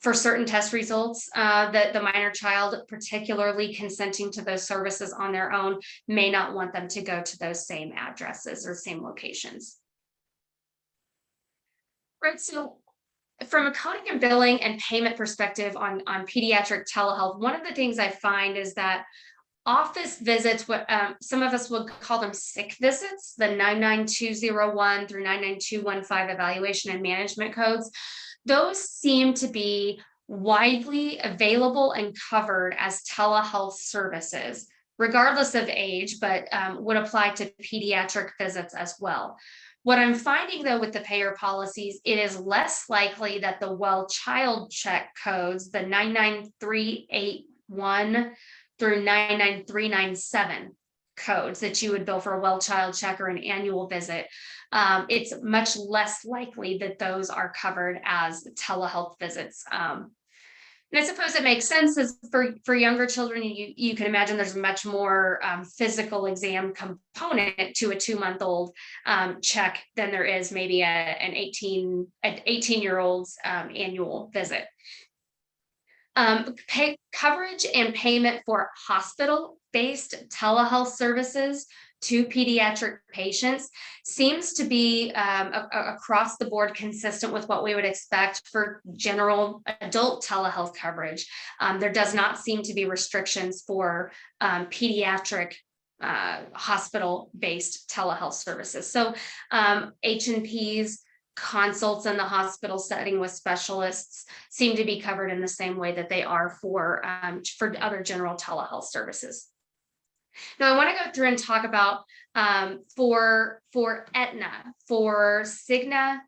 for certain test results, that the minor child, particularly consenting to those services on their own, may not want them to go to those same addresses or same locations. Right, so from a coding and billing and payment perspective on pediatric telehealth, one of the things I find is that office visits, what some of us would call them sick visits, the 99201 through 99215 evaluation and management codes, those seem to be widely available and covered as telehealth services, regardless of age, but would apply to pediatric visits as well. What I'm finding, though, with the payer policies, it is less likely that the well child check codes, the 99381 through 99397 codes that you would bill for a well child check or an annual visit, it's much less likely that those are covered as telehealth visits. And I suppose it makes sense, as for younger children, you can imagine there's a much more physical exam component to a 2-month-old check than there is maybe an 18-year-old's annual visit. Coverage and payment for hospital-based telehealth services to pediatric patients seems to be across the board consistent with what we would expect for general adult telehealth coverage. There does not seem to be restrictions for pediatric hospital-based telehealth services. So H&Ps, consults in the hospital setting with specialists seem to be covered in the same way that they are for other general telehealth services. Now, I want to go through and talk about for Aetna, for Cigna,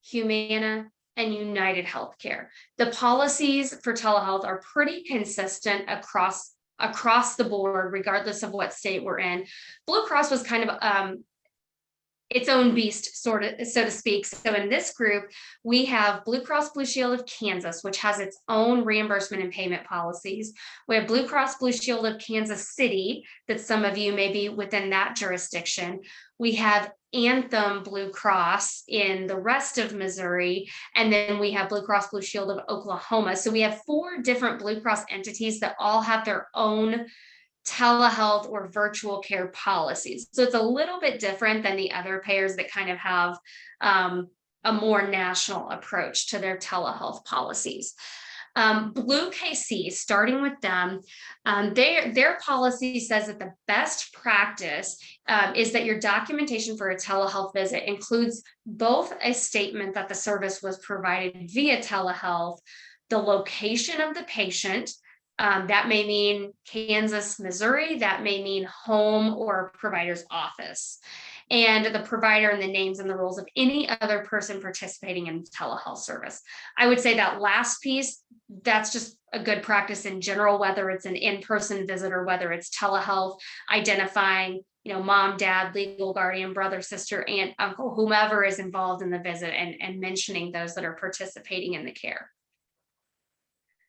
Humana, and United Healthcare. The policies for telehealth are pretty consistent across the board, regardless of what state we're in. Blue Cross was kind of its own beast, sort of, so to speak. So in this group, we have Blue Cross Blue Shield of Kansas, which has its own reimbursement and payment policies. We have Blue Cross Blue Shield of Kansas City, that some of you may be within that jurisdiction. We have Anthem Blue Cross in the rest of Missouri, and then we have Blue Cross Blue Shield of Oklahoma. So we have 4 different Blue Cross entities that all have their own telehealth or virtual care policies. So it's a little bit different than the other payers that kind of have a more national approach to their telehealth policies. Blue KC, starting with them, their policy says that the best practice is that your documentation for a telehealth visit includes both a statement that the service was provided via telehealth, the location of the patient, that may mean Kansas, Missouri, that may mean home or provider's office, and the provider and the names and the roles of any other person participating in telehealth service. I would say that last piece, that's just a good practice in general, whether it's an in-person visit or whether it's telehealth, identifying, mom, dad, legal guardian, brother, sister, aunt, uncle, whomever is involved in the visit, and mentioning those that are participating in the care.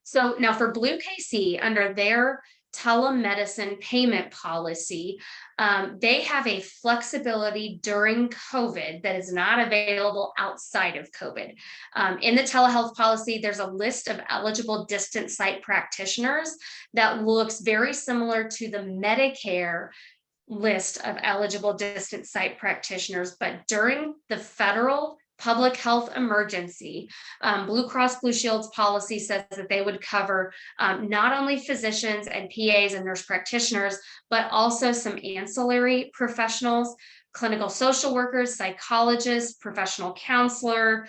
So now for Blue KC, under their telemedicine payment policy. They have a flexibility during COVID that is not available outside of COVID. In the telehealth policy, there's a list of eligible distant site practitioners that looks very similar to the Medicare list of eligible distant site practitioners, but during the federal public health emergency, Blue Cross Blue Shield's policy says that they would cover not only physicians and PAs and nurse practitioners, but also some ancillary professionals, clinical social workers, psychologists, professional counselor.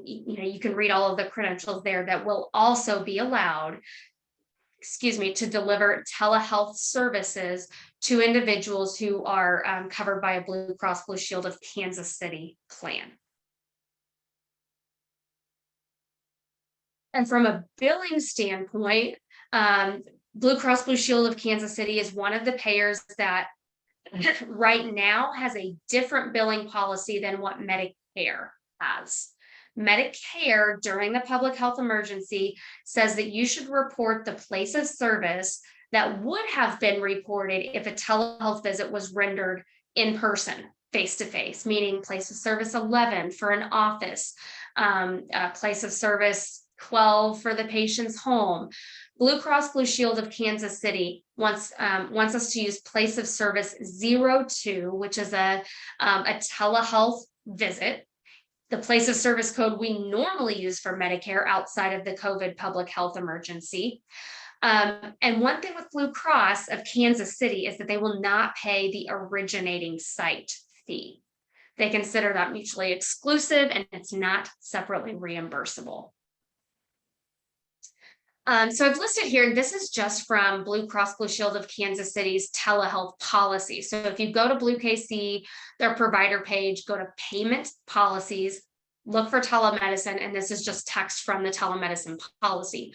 You can read all of the credentials there that will also be allowed, to deliver telehealth services to individuals who are covered by a Blue Cross Blue Shield of Kansas City plan. And from a billing standpoint, Blue Cross Blue Shield of Kansas City is one of the payers that right now has a different billing policy than what Medicare has. Medicare, during the public health emergency, says that you should report the place of service that would have been reported if a telehealth visit was rendered in person, face-to-face, meaning place of service 11 for an office, place of service 12 for the patient's home. Blue Cross Blue Shield of Kansas City wants us to use place of service 02, which is a telehealth visit. The place of service code we normally use for Medicare outside of the COVID public health emergency. And one thing with Blue Cross of Kansas City is that they will not pay the originating site fee. They consider that mutually exclusive and it's not separately reimbursable. So I've listed here, this is just from Blue Cross Blue Shield of Kansas City's telehealth policy. So if you go to Blue KC, their provider page, go to payment policies, look for telemedicine, and this is just text from the telemedicine policy.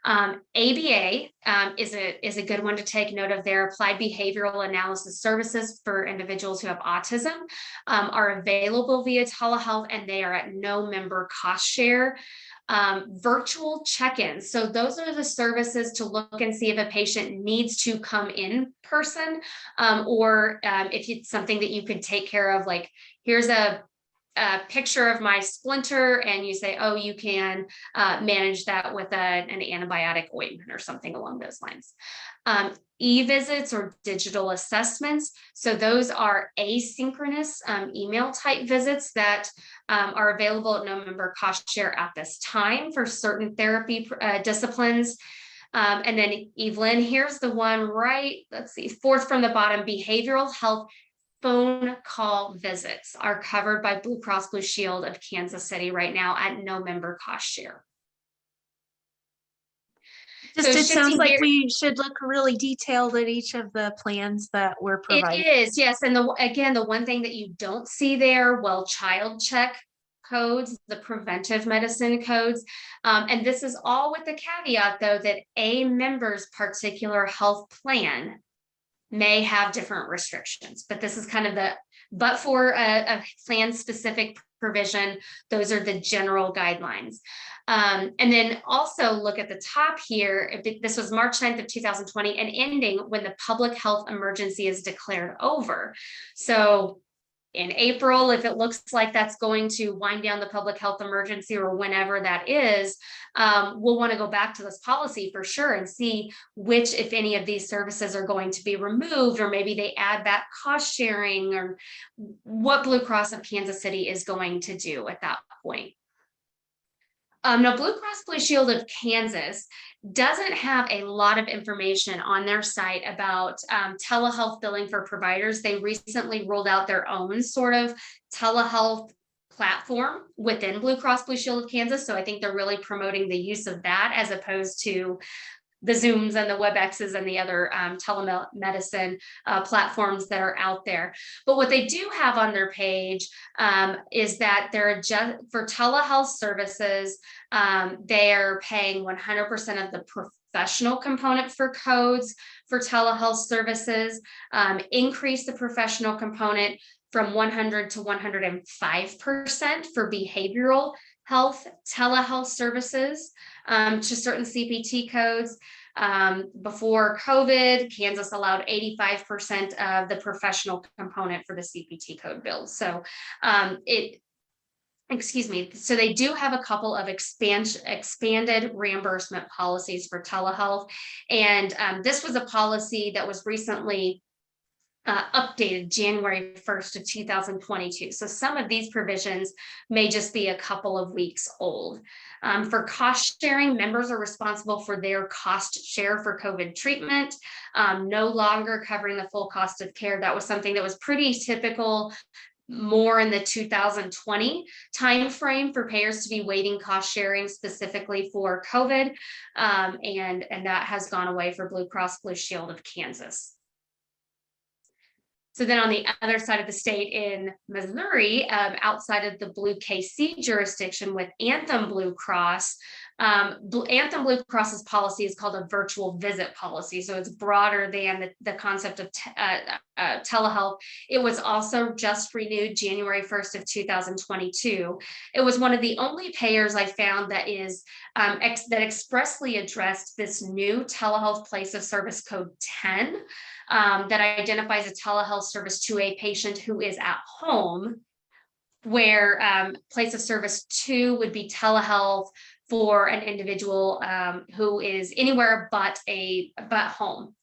ABA is a good one to take note of. Their applied behavioral analysis services for individuals who have autism are available via telehealth, and they are at no member cost share. Virtual check-ins. So those are the services to look and see if a patient needs to come in person, or if it's something that you could take care of, like here's a picture of my splinter, and you say, oh, you can manage that with an antibiotic ointment or something along those lines. E-visits or digital assessments. So those are asynchronous email type visits that are available at no member cost share at this time for certain therapy disciplines. And then Evelyn, here's the one right, let's see, fourth from the bottom, behavioral health phone call visits are covered by Blue Cross Blue Shield of Kansas City right now at no member cost share. Just it sounds like we should look really detailed at each of the plans that we're providing. It is, yes. And again, the one thing that you don't see there, well, child check codes, the preventive medicine codes. And this is all with the caveat, though, that a member's particular health plan may have different restrictions, but this is kind of but for a plan specific provision, those are the general guidelines. And then also look at the top here. This was March 9th of 2020 and ending when the public health emergency is declared over. So in April, if it looks like that's going to wind down the public health emergency or whenever that is, we'll want to go back to this policy for sure and see which, if any of these services are going to be removed, or maybe they add back cost sharing, or what Blue Cross of Kansas City is going to do at that point. Now, Blue Cross Blue Shield of Kansas doesn't have a lot of information on their site about telehealth billing for providers. They recently rolled out their own sort of telehealth platform within Blue Cross Blue Shield of Kansas. So I think they're really promoting the use of that as opposed to the Zooms and the WebExes and the other telemedicine platforms that are out there. But what they do have on their page is that they're just for telehealth services, they are paying 100% of the professional component for codes for telehealth services, increase the professional component from 100 to 105% for behavioral telehealth services to certain CPT codes. Before COVID, Kansas allowed 85% of the professional component for the CPT code bill. So so they do have a couple of expanded reimbursement policies for telehealth. And this was a policy that was recently updated January 1st of 2022. So some of these provisions may just be a couple of weeks old. For cost sharing, members are responsible for their cost share for COVID treatment, no longer covering the full cost of care. That was something that was pretty typical more in the 2020 timeframe for payers to be waiving cost sharing specifically for COVID. And that has gone away for Blue Cross Blue Shield of Kansas. So then on the other side of the state in Missouri, outside of the Blue KC jurisdiction with Anthem Blue Cross, Anthem Blue Cross's policy is called a virtual visit policy. So it's broader than the concept of telehealth. It was also just renewed January 1st of 2022. It was one of the only payers I found that is that expressly addressed this new telehealth place of service code 10 that identifies a telehealth service to a patient who is at home, where place of service 2 would be telehealth for an individual who is anywhere but home,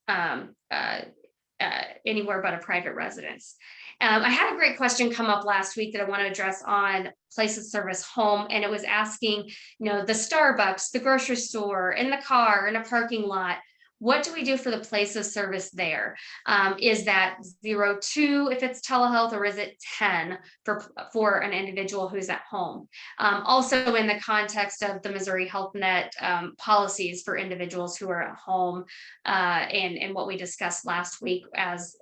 anywhere but a private residence. I had a great question come up last week that I want to address on place of service home, and it was asking, the Starbucks, the grocery store, in the car, in a parking lot. What do we do for the place of service there? Is that 0-2 if it's telehealth, or is it 10 for an individual who's at home? Also in the context of the Missouri Health Net policies for individuals who are at home, and what we discussed last week as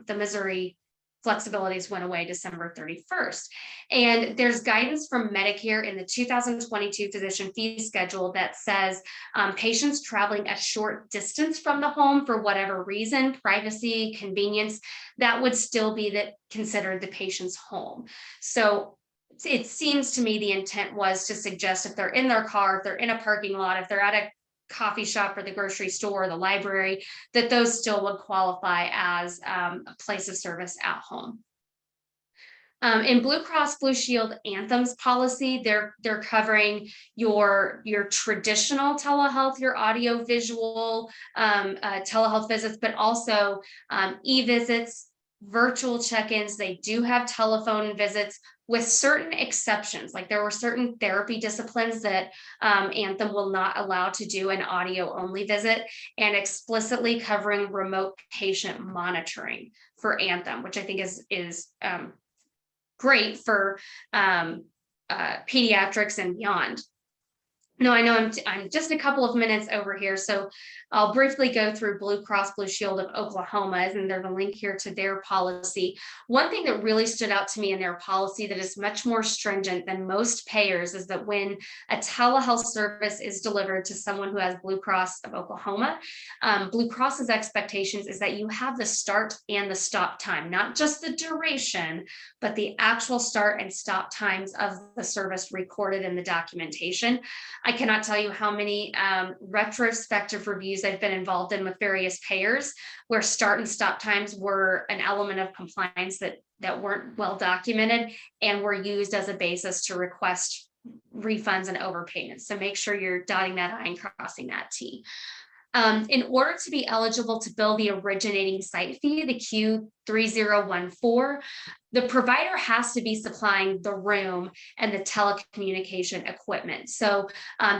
the Missouri flexibilities went away December 31st. And there's guidance from Medicare in the 2022 physician fee schedule that says patients traveling a short distance from the home for whatever reason, privacy, convenience, that would still be considered the patient's home. So it seems to me the intent was to suggest if they're in their car, if they're in a parking lot, if they're at a coffee shop or the grocery store or the library, that those still would qualify as a place of service at home. In Blue Cross Blue Shield Anthem's policy, they're covering your traditional telehealth, your audio visual telehealth visits, but also e-visits, virtual check-ins. They do have telephone visits with certain exceptions. Like there were certain therapy disciplines that Anthem will not allow to do an audio only visit, and explicitly covering remote patient monitoring for Anthem, which I think is great for pediatrics and beyond. No, I know I'm just a couple of minutes over here, so I'll briefly go through Blue Cross Blue Shield of Oklahoma, and there's a link here to their policy. One thing that really stood out to me in their policy that is much more stringent than most payers is that when a telehealth service is delivered to someone who has Blue Cross of Oklahoma, Blue Cross's expectations is that you have the start and the stop time, not just the duration, but the actual start and stop times of the service recorded in the documentation. I cannot tell you how many retrospective reviews I've been involved in with various payers where start and stop times were an element of compliance that weren't well documented and were used as a basis to request refunds and overpayments. So make sure you're dotting that I and crossing that T. In order to be eligible to bill the originating site fee, the Q3014, the provider has to be supplying the room and the telecommunication equipment. So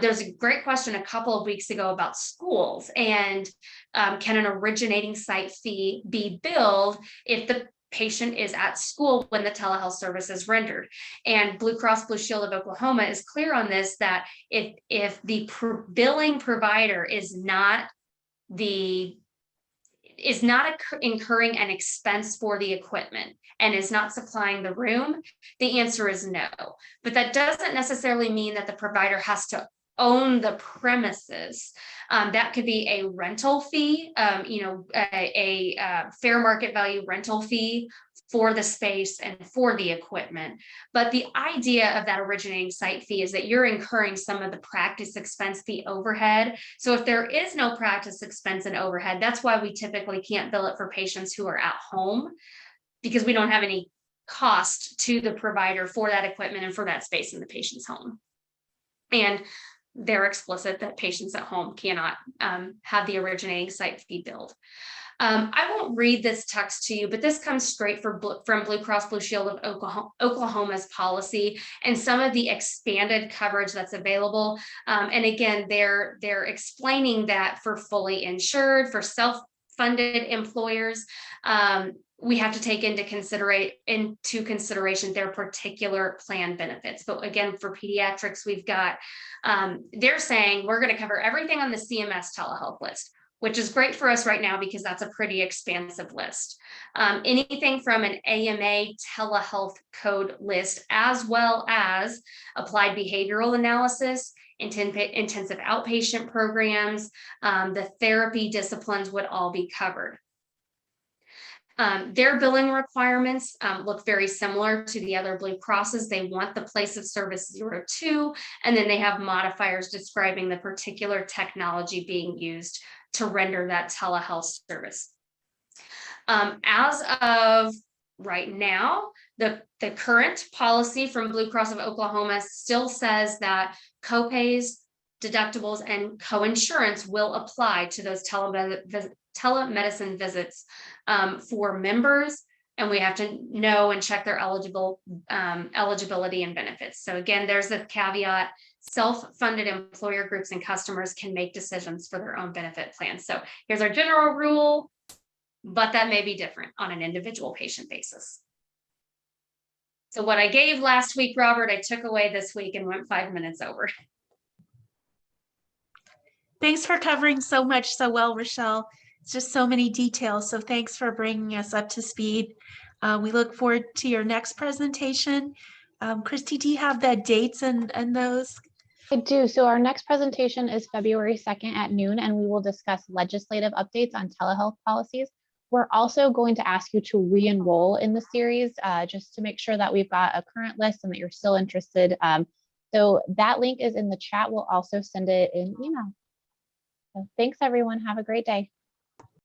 there's a great question a couple of weeks ago about schools, and can an originating site fee be billed if the patient is at school when the telehealth service is rendered? And Blue Cross Blue Shield of Oklahoma is clear on this, that if the billing provider is not incurring an expense for the equipment and is not supplying the room, the answer is no. But that doesn't necessarily mean that the provider has to own the premises. That could be a rental fee, a fair market value rental fee for the space and for the equipment. But the idea of that originating site fee is that you're incurring some of the practice expense, the overhead. So if there is no practice expense and overhead, that's why we typically can't bill it for patients who are at home, because we don't have any cost to the provider for that equipment and for that space in the patient's home. And they're explicit that patients at home cannot have the originating site fee billed. I won't read this text to you, but this comes straight from Blue Cross Blue Shield of Oklahoma's policy and some of the expanded coverage that's available. And again, they're explaining that for fully insured, for self-funded employers, we have to take into consideration their particular plan benefits. But again, for pediatrics, we've got, they're saying we're going to cover everything on the CMS telehealth list, which is great for us right now because that's a pretty expansive list. Anything from an AMA telehealth code list, as well as applied behavioral analysis, intensive outpatient programs, the therapy disciplines would all be covered. Their billing requirements look very similar to the other Blue Crosses. They want the place of service 02, and then they have modifiers describing the particular technology being used to render that telehealth service. As of right now, the current policy from Blue Cross of Oklahoma still says that copays, deductibles, and coinsurance will apply to those telemedicine visits for members, and we have to know and check their eligibility and benefits. So again, there's the caveat: self-funded employer groups and customers can make decisions for their own benefit plans. So here's our general rule, but that may be different on an individual patient basis. So what I gave last week, Robert, I took away this week and went 5 minutes over. Thanks for covering so much so well, Rochelle. It's just so many details. So thanks for bringing us up to speed. We look forward to your next presentation. Christy, do you have the dates and those? I do. So our next presentation is February 2nd at noon, and we will discuss legislative updates on telehealth policies. We're also going to ask you to re-enroll in the series just to make sure that we've got a current list and that you're still interested. So that link is in the chat. We'll also send it in email. So thanks, everyone. Have a great day.